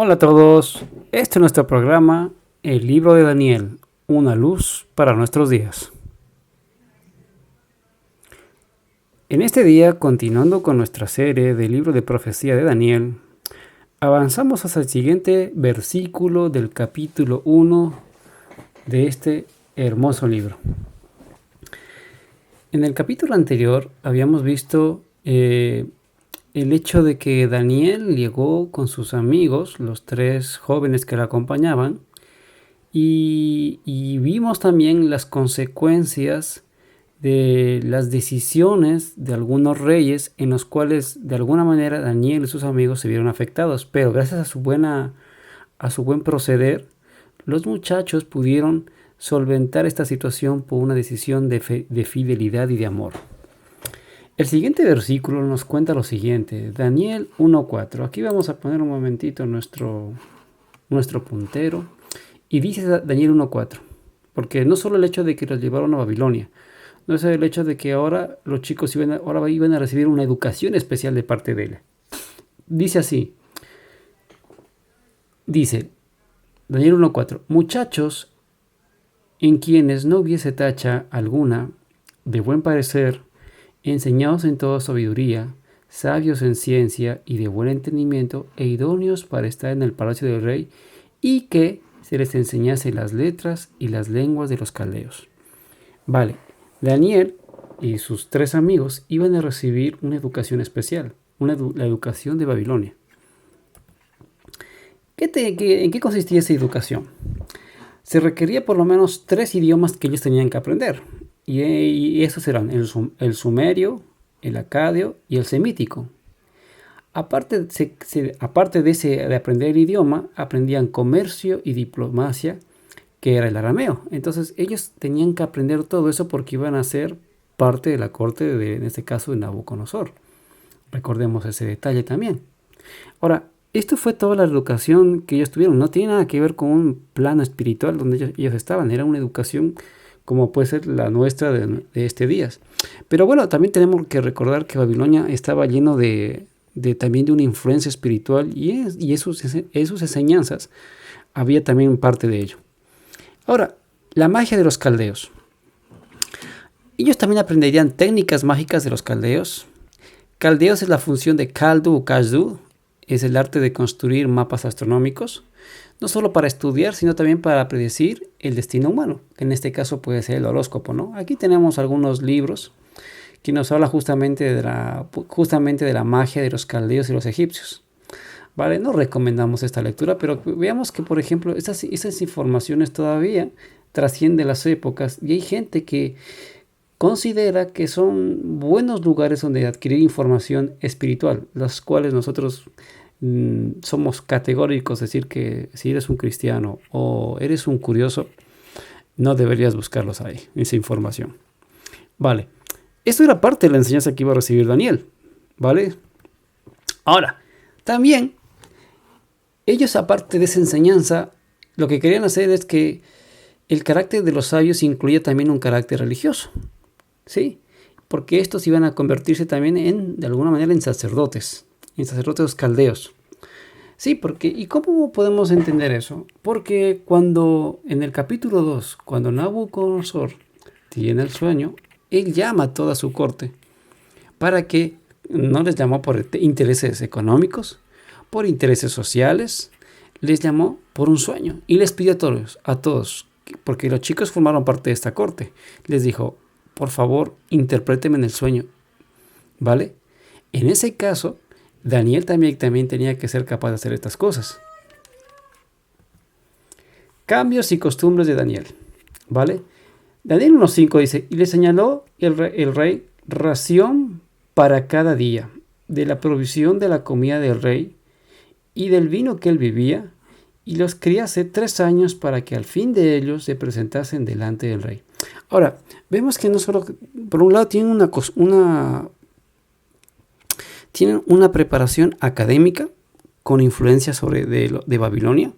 Hola a todos, este es nuestro programa, el libro de Daniel, una luz para nuestros días. En este día, continuando con nuestra serie del libro de profecía de Daniel, avanzamos hasta el siguiente versículo del capítulo 1 de este hermoso libro. En el capítulo anterior habíamos visto el hecho de que Daniel llegó con sus amigos, los 3 jóvenes que le acompañaban, y vimos también las consecuencias de las decisiones de algunos reyes en los cuales de alguna manera Daniel y sus amigos se vieron afectados, pero gracias a su buen proceder, los muchachos pudieron solventar esta situación por una decisión de fidelidad y de amor. El siguiente versículo nos cuenta lo siguiente, Daniel 1:4. Aquí vamos a poner un momentito nuestro puntero. Y dice Daniel 1:4, porque no solo el hecho de que los llevaron a Babilonia, no es el hecho de que ahora los chicos iban a recibir una educación especial de parte de él. Dice así, dice Daniel 1:4, muchachos en quienes no hubiese tacha alguna, de buen parecer, enseñados en toda sabiduría, sabios en ciencia y de buen entendimiento, e idóneos para estar en el palacio del rey, y que se les enseñase las letras y las lenguas de los caldeos. Vale, Daniel y sus 3 amigos iban a recibir una educación especial, la educación de Babilonia. ¿En qué consistía esa educación? Se requería por lo menos 3 idiomas que ellos tenían que aprender. Y esos eran el sumerio, el acadio y el semítico. Aparte de aprender el idioma, aprendían comercio y diplomacia, que era el arameo. Entonces ellos tenían que aprender todo eso porque iban a ser parte de la corte, en este caso, de Nabucodonosor. Recordemos ese detalle también. Ahora, esto fue toda la educación que ellos tuvieron. No tiene nada que ver con un plano espiritual donde ellos estaban. Era una educación como puede ser la nuestra de este día. Pero bueno, también tenemos que recordar que Babilonia estaba lleno también de una influencia espiritual y sus enseñanzas había también parte de ello. Ahora, la magia de los caldeos. Ellos también aprenderían técnicas mágicas de los caldeos. Caldeos es la función de Kaldu o Kashdu, es el arte de construir mapas astronómicos, no solo para estudiar, sino también para predecir el destino humano, que en este caso puede ser el horóscopo, ¿no? Aquí tenemos algunos libros que nos habla justamente de la magia de los caldeos y los egipcios. Vale, no recomendamos esta lectura, pero veamos que, por ejemplo, esas informaciones todavía trascienden las épocas y hay gente que considera que son buenos lugares donde adquirir información espiritual, las cuales nosotros somos categóricos, decir que si eres un cristiano o eres un curioso, no deberías buscarlos ahí, esa información. Vale. Esto era parte de la enseñanza que iba a recibir Daniel, ¿vale? Ahora, también, ellos aparte de esa enseñanza, lo que querían hacer es que el carácter de los sabios incluía también un carácter religioso, ¿sí? Porque estos iban a convertirse también de alguna manera en sacerdotes caldeos. Sí, ¿y cómo podemos entender eso? Porque en el capítulo 2, cuando Nabucodonosor tiene el sueño, él llama a toda su corte para que no les llamó por intereses económicos, por intereses sociales, les llamó por un sueño y les pidió a todos, porque los chicos formaron parte de esta corte, les dijo, por favor, interprétenme en el sueño, ¿vale? En ese caso, Daniel también tenía que ser capaz de hacer estas cosas. Cambios y costumbres de Daniel, ¿vale? Daniel 1:5 dice, y le señaló el rey ración para cada día, de la provisión de la comida del rey y del vino que él bebía, y los criase 3 años para que al fin de ellos se presentasen delante del rey. Ahora, vemos que no solo, por un lado, tienen una preparación académica con influencia de Babilonia.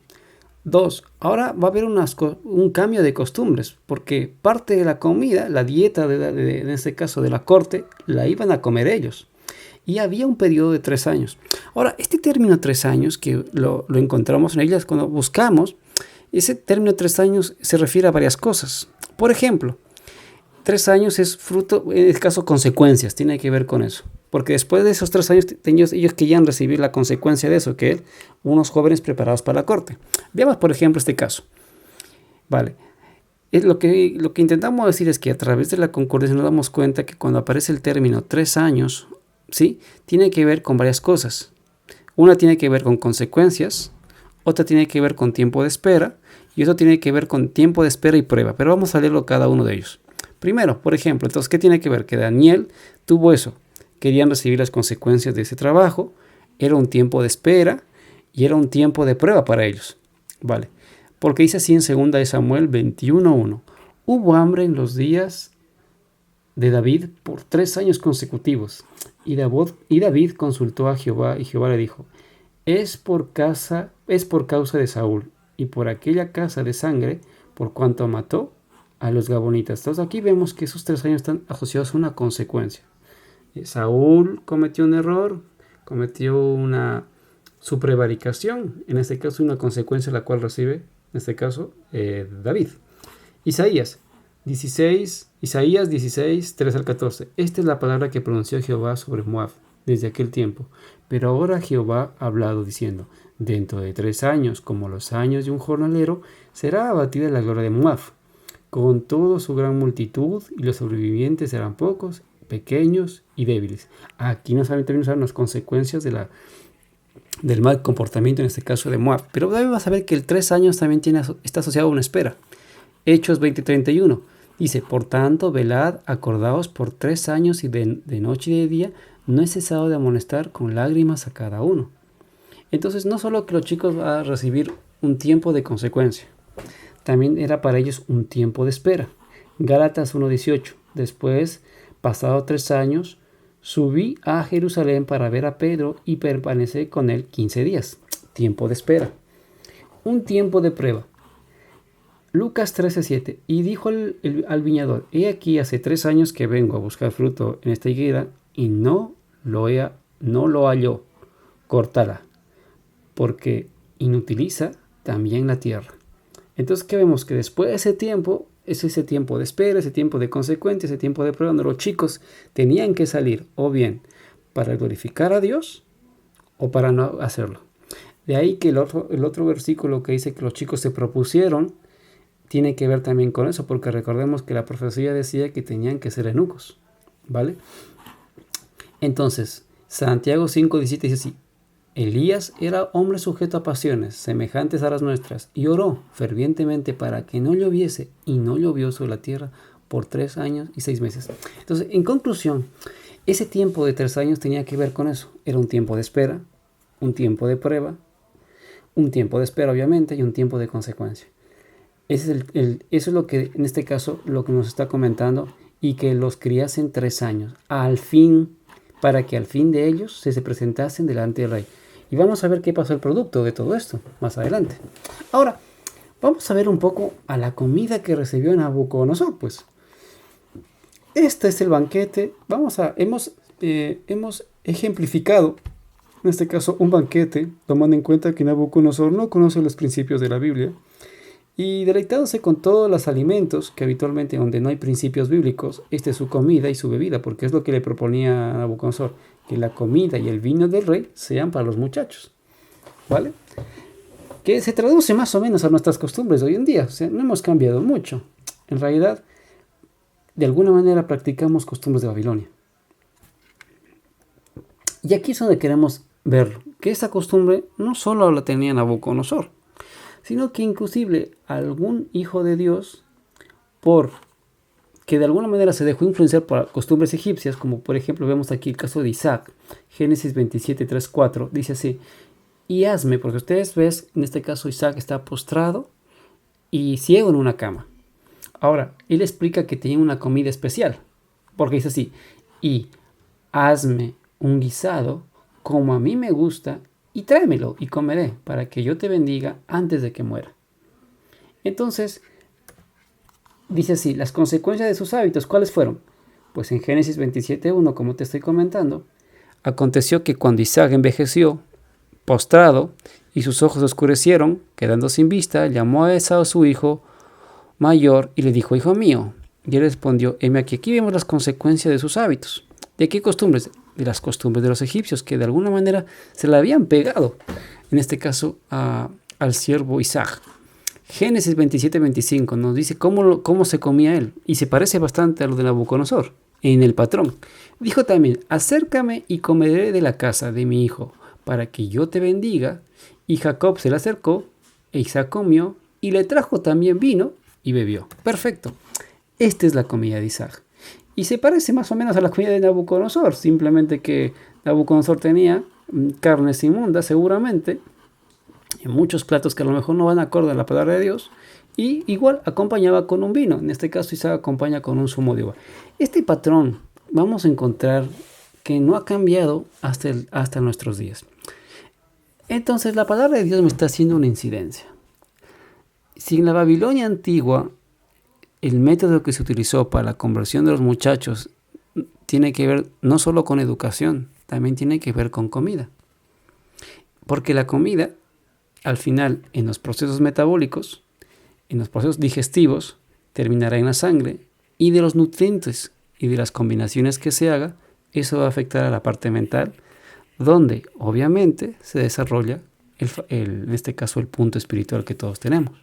2. Ahora va a haber un cambio de costumbres, porque parte de la comida, la dieta en este caso de la corte, la iban a comer ellos. y había un periodo de 3 años. Ahora, este término 3 años que lo encontramos en ellas cuando buscamos, ese término 3 años se refiere a varias cosas. Por ejemplo, 3 años es fruto, en este caso, consecuencias, tiene que ver con eso. Porque después de esos 3 años, ellos querían recibir la consecuencia de eso, que es unos jóvenes preparados para la corte. Veamos, por ejemplo, este caso. Vale. Lo que intentamos decir es que a través de la concordancia nos damos cuenta que cuando aparece el término 3 años, ¿sí? Tiene que ver con varias cosas. Una tiene que ver con consecuencias, otra tiene que ver con tiempo de espera y otra tiene que ver con tiempo de espera y prueba. Pero vamos a leerlo cada uno de ellos. Primero, por ejemplo, entonces, ¿qué tiene que ver? Que Daniel tuvo eso. Querían recibir las consecuencias de ese trabajo. Era un tiempo de espera y era un tiempo de prueba para ellos. Vale. Porque dice así en 2 de Samuel 21:1. Hubo hambre en los días de David por 3 años consecutivos. Y David consultó a Jehová y Jehová le dijo, es por causa de Saúl y por aquella casa de sangre por cuanto mató a los gabonitas. Entonces aquí vemos que esos 3 años están asociados a una consecuencia. Saúl cometió un error, cometió su prevaricación, en este caso una consecuencia la cual recibe, en este caso, David. Isaías 16, 3 al 14. Esta es la palabra que pronunció Jehová sobre Moab desde aquel tiempo. Pero ahora Jehová ha hablado diciendo, dentro de 3 años, como los años de un jornalero, será abatida la gloria de Moab, con toda su gran multitud, y los sobrevivientes serán pocos, pequeños y débiles. Aquí nos saben también usar las consecuencias del mal comportamiento, en este caso de Moab. Pero debemos saber que el 3 años también está asociado a una espera. Hechos 20:31 dice, por tanto, velad, acordaos por 3 años y de noche y de día, no he cesado de amonestar con lágrimas a cada uno. Entonces, no solo que los chicos van a recibir un tiempo de consecuencia, también era para ellos un tiempo de espera. Gálatas 1:18. Después, pasado 3 años, subí a Jerusalén para ver a Pedro y permanecí con él 15 días. Tiempo de espera. Un tiempo de prueba. Lucas 13:7. Y dijo al viñador, he aquí hace 3 años que vengo a buscar fruto en esta higuera y no lo halló. Córtala, porque inutiliza también la tierra. Entonces, ¿qué vemos? Que después de ese tiempo, es ese tiempo de espera, ese tiempo de consecuencia, ese tiempo de prueba, donde los chicos tenían que salir o bien para glorificar a Dios o para no hacerlo. De ahí que el otro versículo que dice que los chicos se propusieron tiene que ver también con eso, porque recordemos que la profecía decía que tenían que ser eunucos, ¿vale? Entonces, Santiago 5:17 dice así, Elías era hombre sujeto a pasiones semejantes a las nuestras y oró fervientemente para que no lloviese y no llovió sobre la tierra por 3 años y 6 meses. Entonces, en conclusión, ese tiempo de 3 años tenía que ver con eso. Era un tiempo de espera, un tiempo de prueba, un tiempo de espera obviamente y un tiempo de consecuencia. Eso es lo que en este caso lo que nos está comentando, y que los criasen 3 años al fin, para que al fin de ellos se presentasen delante del rey. Y vamos a ver qué pasó el producto de todo esto más adelante. Ahora, vamos a ver un poco a la comida que recibió Nabucodonosor. Pues, este es el banquete. Hemos ejemplificado, en este caso, un banquete, tomando en cuenta que Nabucodonosor no conoce los principios de la Biblia. Y deleitándose con todos los alimentos, que habitualmente donde no hay principios bíblicos, esta es su comida y su bebida, porque es lo que le proponía a Nabucodonosor, que la comida y el vino del rey sean para los muchachos, ¿vale? Que se traduce más o menos a nuestras costumbres de hoy en día, o sea, no hemos cambiado mucho. En realidad, de alguna manera practicamos costumbres de Babilonia. Y aquí es donde queremos ver que esta costumbre no solo la tenía Nabucodonosor, sino que inclusive algún hijo de Dios, por que de alguna manera se dejó influenciar por costumbres egipcias, como por ejemplo vemos aquí el caso de Isaac, Génesis 27, 3, 4, dice así, y hazme, porque ustedes ven, en este caso Isaac está postrado y ciego en una cama. Ahora, él explica que tenía una comida especial, porque dice así, y hazme un guisado como a mí me gusta, y tráemelo y comeré, para que yo te bendiga antes de que muera. Entonces, dice así, las consecuencias de sus hábitos, ¿cuáles fueron? Pues en Génesis 27:1, como te estoy comentando, Aconteció que cuando Isaac envejeció, postrado, y sus ojos oscurecieron, quedando sin vista, llamó a Esaú su hijo mayor y le dijo: hijo mío. Y él respondió: heme aquí. Aquí vemos las consecuencias de sus hábitos. ¿De qué costumbres? De las costumbres de los egipcios, que de alguna manera se le habían pegado, en este caso al siervo Isaac. Génesis 27-25 nos dice cómo se comía él, y se parece bastante a lo de Nabucodonosor, en el patrón. Dijo también: acércame y comeré de la casa de mi hijo, para que yo te bendiga. Y Jacob se le acercó, e Isaac comió, y le trajo también vino, y bebió. Perfecto. Esta es la comida de Isaac. Y se parece más o menos a la comida de Nabucodonosor, simplemente que Nabucodonosor tenía carnes inmundas seguramente, en muchos platos que a lo mejor no van acorde a la palabra de Dios, y igual acompañaba con un vino. En este caso Isaac acompaña con un zumo de uva. Este patrón vamos a encontrar que no ha cambiado hasta nuestros días. Entonces la palabra de Dios me está haciendo una incidencia. Si en la Babilonia antigua el método que se utilizó para la conversión de los muchachos tiene que ver no solo con educación, también tiene que ver con comida. Porque la comida, al final, en los procesos metabólicos, en los procesos digestivos, terminará en la sangre, y de los nutrientes y de las combinaciones que se haga, eso va a afectar a la parte mental, donde obviamente se desarrolla, en este caso, el punto espiritual que todos tenemos.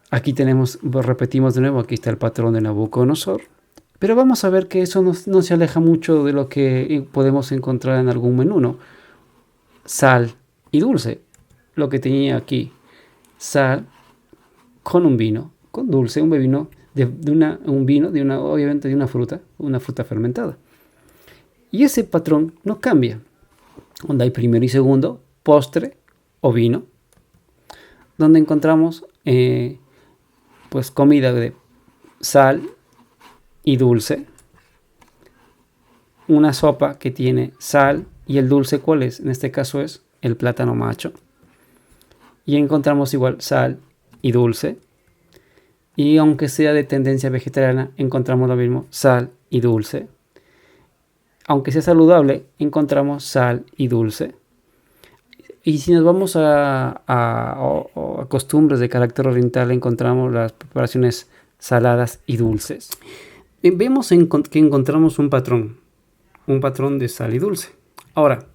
Aquí repetimos de nuevo, aquí está el patrón de Nabucodonosor, pero vamos a ver que eso no se aleja mucho de lo que podemos encontrar en algún menú, ¿no? Sal y dulce, lo que tenía aquí, sal con un vino, con dulce, un vino obviamente de una fruta fermentada. Y ese patrón no cambia, donde hay primero y segundo, postre o vino, donde encontramos pues comida de sal y dulce, una sopa que tiene sal, y el dulce, ¿cuál es? En este caso es el plátano macho. Y encontramos igual sal y dulce, y aunque sea de tendencia vegetariana, encontramos lo mismo, sal y dulce. Aunque sea saludable, encontramos sal y dulce. Y si nos vamos a costumbres de carácter oriental, encontramos las preparaciones saladas y dulces. Vemos que encontramos un patrón de sal y dulce. Ahora,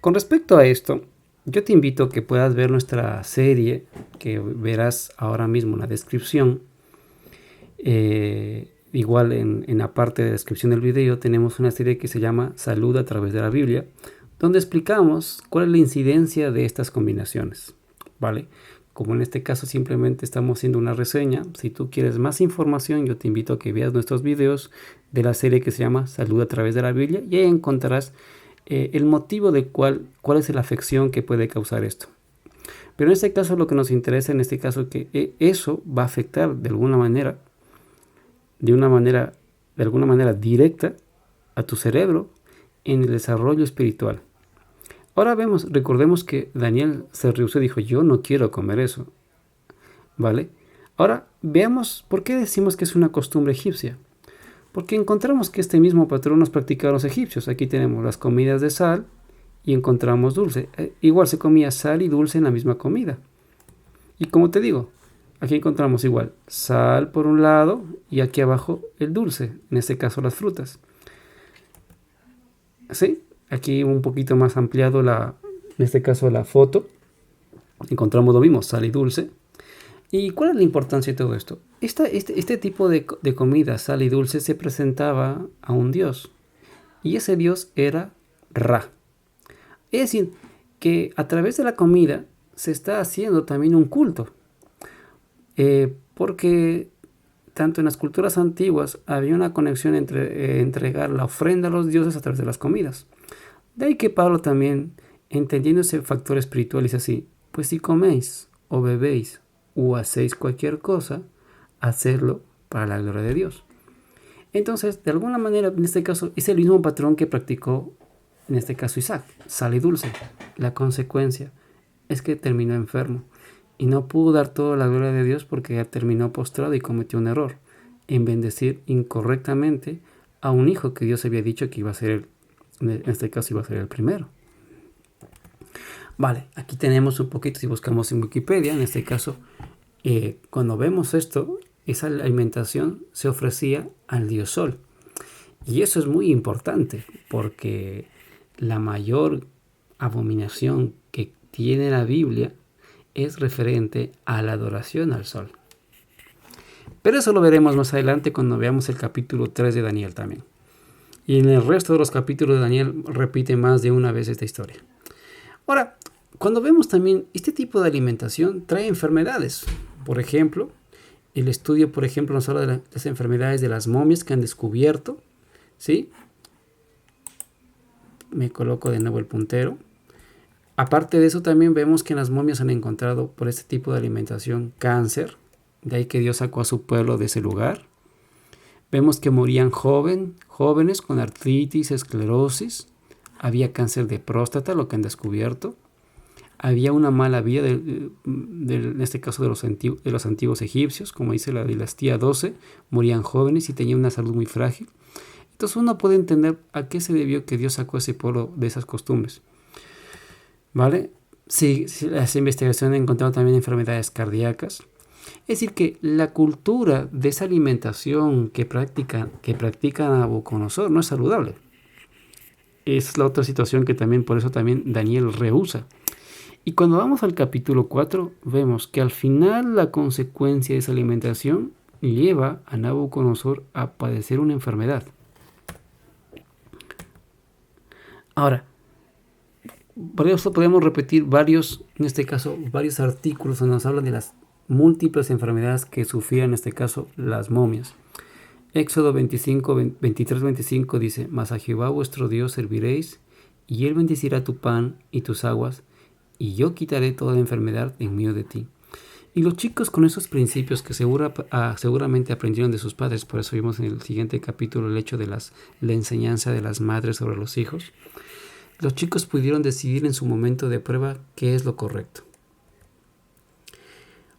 con respecto a esto, yo te invito a que puedas ver nuestra serie, que verás ahora mismo en la descripción. Igual en la parte de descripción del video tenemos una serie que se llama Salud a través de la Biblia, donde explicamos cuál es la incidencia de estas combinaciones, ¿vale? Como en este caso simplemente estamos haciendo una reseña, si tú quieres más información, yo te invito a que veas nuestros videos de la serie que se llama Salud a través de la Biblia, y ahí encontrarás el motivo de cuál es la afección que puede causar esto. Pero en este caso lo que nos interesa, en este caso, que eso va a afectar de alguna manera directa a tu cerebro en el desarrollo espiritual. Ahora recordemos que Daniel se rehusó y dijo: yo no quiero comer eso, ¿vale? Ahora veamos por qué decimos que es una costumbre egipcia. Porque encontramos que este mismo patrón nos practicaban los egipcios. Aquí tenemos las comidas de sal y encontramos dulce. Igual se comía sal y dulce en la misma comida. Y como te digo, aquí encontramos igual sal por un lado y aquí abajo el dulce, en este caso las frutas. ¿Sí? Aquí un poquito más ampliado en este caso la foto. Encontramos lo mismo, sal y dulce. ¿Y cuál es la importancia de todo esto? Este tipo de comida, sal y dulce, se presentaba a un dios. Y ese dios era Ra. Es decir, que a través de la comida se está haciendo también un culto. Porque tanto en las culturas antiguas había una conexión entre entregar la ofrenda a los dioses a través de las comidas. De ahí que Pablo también, entendiendo ese factor espiritual, dice así: pues si coméis o bebéis o hacéis cualquier cosa, hacedlo para la gloria de Dios. Entonces, de alguna manera, en este caso, es el mismo patrón que practicó, en este caso, Isaac, sal y dulce. La consecuencia es que terminó enfermo y no pudo dar toda la gloria de Dios porque ya terminó postrado y cometió un error en bendecir incorrectamente a un hijo que Dios había dicho que iba a ser él. En este caso iba a ser el primero. Vale, aquí tenemos un poquito, si buscamos en Wikipedia, en este caso, cuando vemos esto, esa alimentación se ofrecía al dios Sol. Y eso es muy importante, porque la mayor abominación que tiene la Biblia es referente a la adoración al Sol. Pero eso lo veremos más adelante cuando veamos el capítulo 3 de Daniel también. Y en el resto de los capítulos de Daniel repite más de una vez esta historia. Ahora, cuando vemos también este tipo de alimentación trae enfermedades. Por ejemplo, el estudio, por ejemplo, nos habla de las enfermedades de las momias que han descubierto. ¿Sí? Me coloco de nuevo el puntero. Aparte de eso, también vemos que en las momias han encontrado por este tipo de alimentación cáncer. De ahí que Dios sacó a su pueblo de ese lugar. Vemos que morían jóvenes con artritis, esclerosis. Había cáncer de próstata, lo que han descubierto. Había una mala vida, en este caso de los antiguos egipcios, como dice la dinastía 12, morían jóvenes y tenían una salud muy frágil. Entonces uno puede entender a qué se debió que Dios sacó a ese pueblo de esas costumbres. ¿Vale? Sí, las investigaciones han encontrado también enfermedades cardíacas. Es decir, que la cultura de esa alimentación que practica Nabucodonosor no es saludable. Es la otra situación que también, por eso también Daniel rehúsa. Y cuando vamos al capítulo 4, vemos que al final la consecuencia de esa alimentación lleva a Nabucodonosor a padecer una enfermedad. Ahora, por eso podemos repetir en este caso, varios artículos donde nos hablan de las múltiples enfermedades que sufrían, en este caso, las momias. Éxodo 23-25 dice: Mas a Jehová vuestro Dios serviréis, y él bendecirá tu pan y tus aguas, y yo quitaré toda enfermedad en medio de ti. Y los chicos con esos principios que seguramente aprendieron de sus padres, por eso vimos en el siguiente capítulo el hecho de la enseñanza de las madres sobre los hijos, los chicos pudieron decidir en su momento de prueba qué es lo correcto.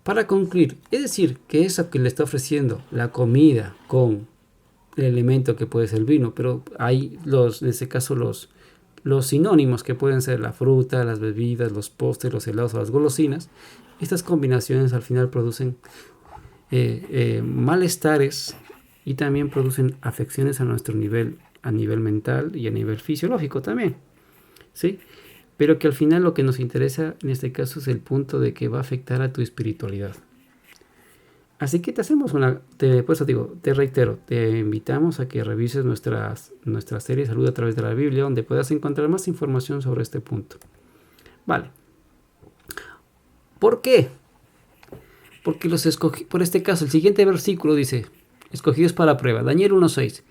Para concluir, es decir, que eso que le está ofreciendo la comida con el elemento que puede ser el vino, pero hay en este caso los sinónimos que pueden ser la fruta, las bebidas, los postres, los helados o las golosinas. Estas combinaciones al final producen malestares y también producen afecciones a nuestro nivel, a nivel mental y a nivel fisiológico también, ¿sí? Pero que al final lo que nos interesa en este caso es el punto de que va a afectar a tu espiritualidad. Así que por eso digo, te reitero, te invitamos a que revises nuestra serie Salud a través de la Biblia, donde puedas encontrar más información sobre este punto. Vale. ¿Por qué? Porque los escogí, por este caso, el siguiente versículo dice, escogidos para la prueba, Daniel 1:6.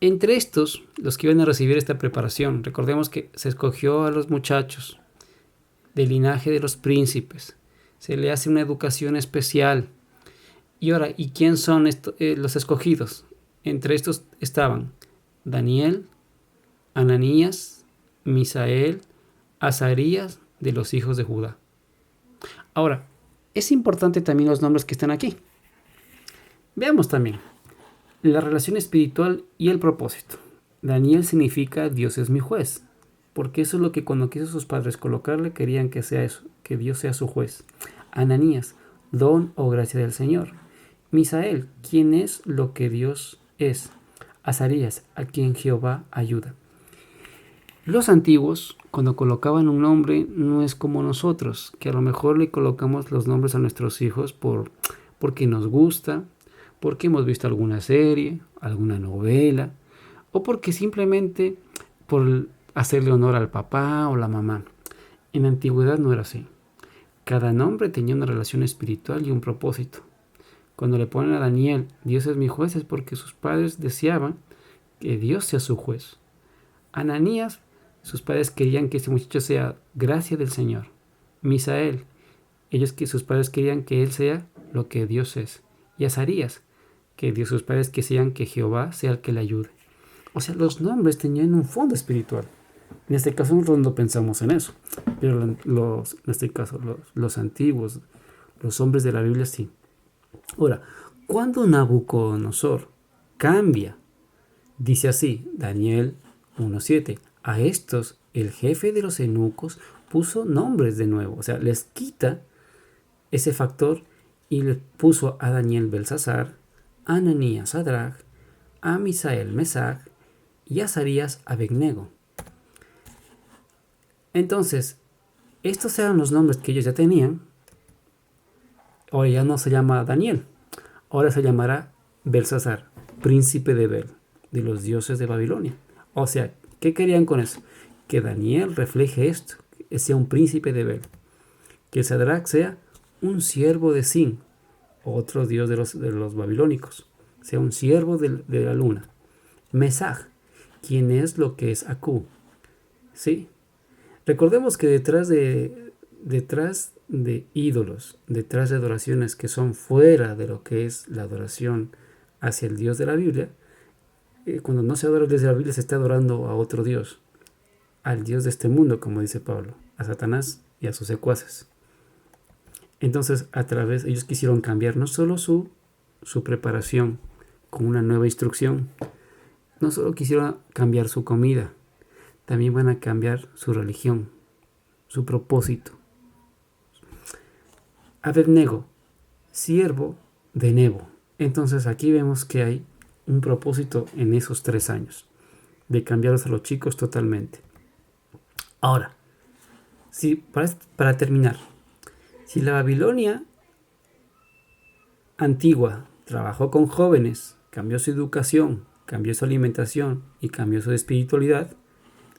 Entre estos, los que iban a recibir esta preparación, recordemos que se escogió a los muchachos del linaje de los príncipes, se le hace una educación especial. Y ahora, ¿y quién son los escogidos? Entre estos estaban Daniel, Ananías, Misael, Azarías de los hijos de Judá. Ahora, es importante también los nombres que están aquí. Veamos también la relación espiritual y el propósito. Daniel significa Dios es mi juez, porque eso es lo que cuando quiso sus padres colocarle querían que sea eso, que Dios sea su juez. Ananías, don o gracia del Señor. Misael, ¿quién es lo que Dios es? Azarías, a quien Jehová ayuda. Los antiguos, cuando colocaban un nombre, no es como nosotros, que a lo mejor le colocamos los nombres a nuestros hijos porque nos gusta, porque hemos visto alguna serie, alguna novela, o porque simplemente por hacerle honor al papá o la mamá. En la antigüedad no era así. Cada nombre tenía una relación espiritual y un propósito. Cuando le ponen a Daniel, Dios es mi juez, es porque sus padres deseaban que Dios sea su juez. Ananías, sus padres querían que ese muchacho sea gracia del Señor. Misael, sus padres querían que él sea lo que Dios es. Y Azarías, sus padres querían que Jehová sea el que le ayude. O sea, los nombres tenían un fondo espiritual. En este caso nosotros no pensamos en eso, pero en este caso los antiguos, los hombres de la Biblia sí. Ahora, cuando Nabucodonosor cambia, dice así, Daniel 1:7, a estos el jefe de los eunucos puso nombres de nuevo. O sea, les quita ese factor y le puso a Daniel Belsasar, a Ananías Sadrach, a Misael Mesach y a Azarías Abednego. Entonces, estos eran los nombres que ellos ya tenían. Ahora ya no se llama Daniel, ahora se llamará Belsasar, príncipe de Bel, de los dioses de Babilonia. O sea, ¿qué querían con eso? Que Daniel refleje esto, que sea un príncipe de Bel. Que el Sadrach sea un siervo de Sin, otro dios de los babilónicos, sea un siervo de la luna. Mesach, quien es lo que es Aku. ¿Sí? Recordemos que detrás de ídolos, detrás de adoraciones que son fuera de lo que es la adoración hacia el Dios de la Biblia, cuando no se adora el Dios de la Biblia se está adorando a otro Dios, al Dios de este mundo, como dice Pablo, a Satanás y a sus secuaces. Entonces, ellos quisieron cambiar no solo su preparación con una nueva instrucción, no solo quisieron cambiar su comida, también van a cambiar su religión, su propósito. Abednego, siervo de Nebo. Entonces aquí vemos que hay un propósito en esos 3 años, de cambiarlos a los chicos totalmente. Ahora, para terminar, si la Babilonia antigua trabajó con jóvenes, cambió su educación, cambió su alimentación y cambió su espiritualidad,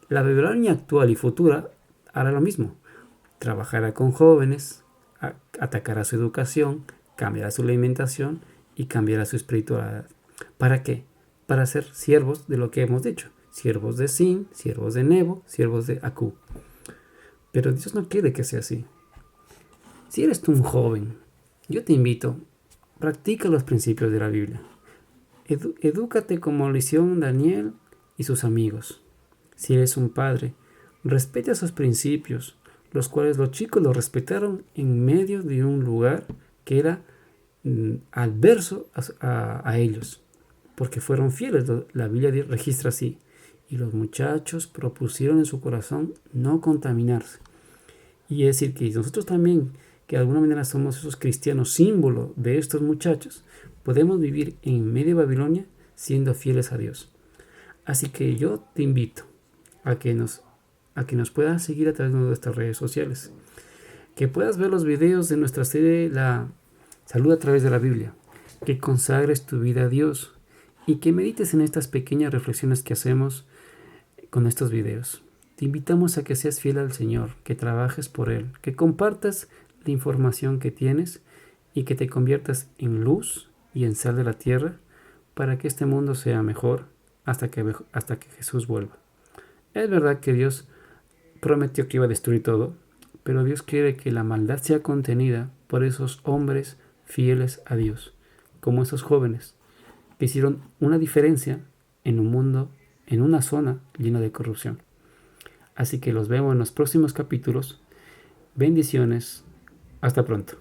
la Babilonia actual y futura hará lo mismo. Trabajará con jóvenes, atacará su educación, cambiará su alimentación y cambiará su espiritualidad. ¿Para qué? Para ser siervos de lo que hemos dicho. Siervos de Sin, siervos de Nebo, siervos de Aku. Pero Dios no quiere que sea así. Si eres tú un joven, yo te invito, practica los principios de la Biblia. Edúcate como lo hicieron Daniel y sus amigos. Si eres un padre, respeta esos principios, los cuales los chicos los respetaron en medio de un lugar que era adverso a ellos, porque fueron fieles. La Biblia registra así. Y los muchachos propusieron en su corazón no contaminarse. Y es decir, que nosotros también, que de alguna manera somos esos cristianos símbolo de estos muchachos, podemos vivir en medio de Babilonia siendo fieles a Dios. Así que yo te invito a que nos puedas seguir a través de nuestras redes sociales, que puedas ver los videos de nuestra serie La Salud a través de la Biblia, que consagres tu vida a Dios y que medites en estas pequeñas reflexiones que hacemos con estos videos. Te invitamos a que seas fiel al Señor, que trabajes por Él, que compartas la información que tienes y que te conviertas en luz y en sal de la tierra para que este mundo sea mejor hasta que Jesús vuelva. Es verdad que Dios prometió que iba a destruir todo, pero Dios quiere que la maldad sea contenida por esos hombres fieles a Dios, como esos jóvenes que hicieron una diferencia en un mundo, en una zona llena de corrupción. Así que los vemos en los próximos capítulos. Bendiciones. Hasta pronto.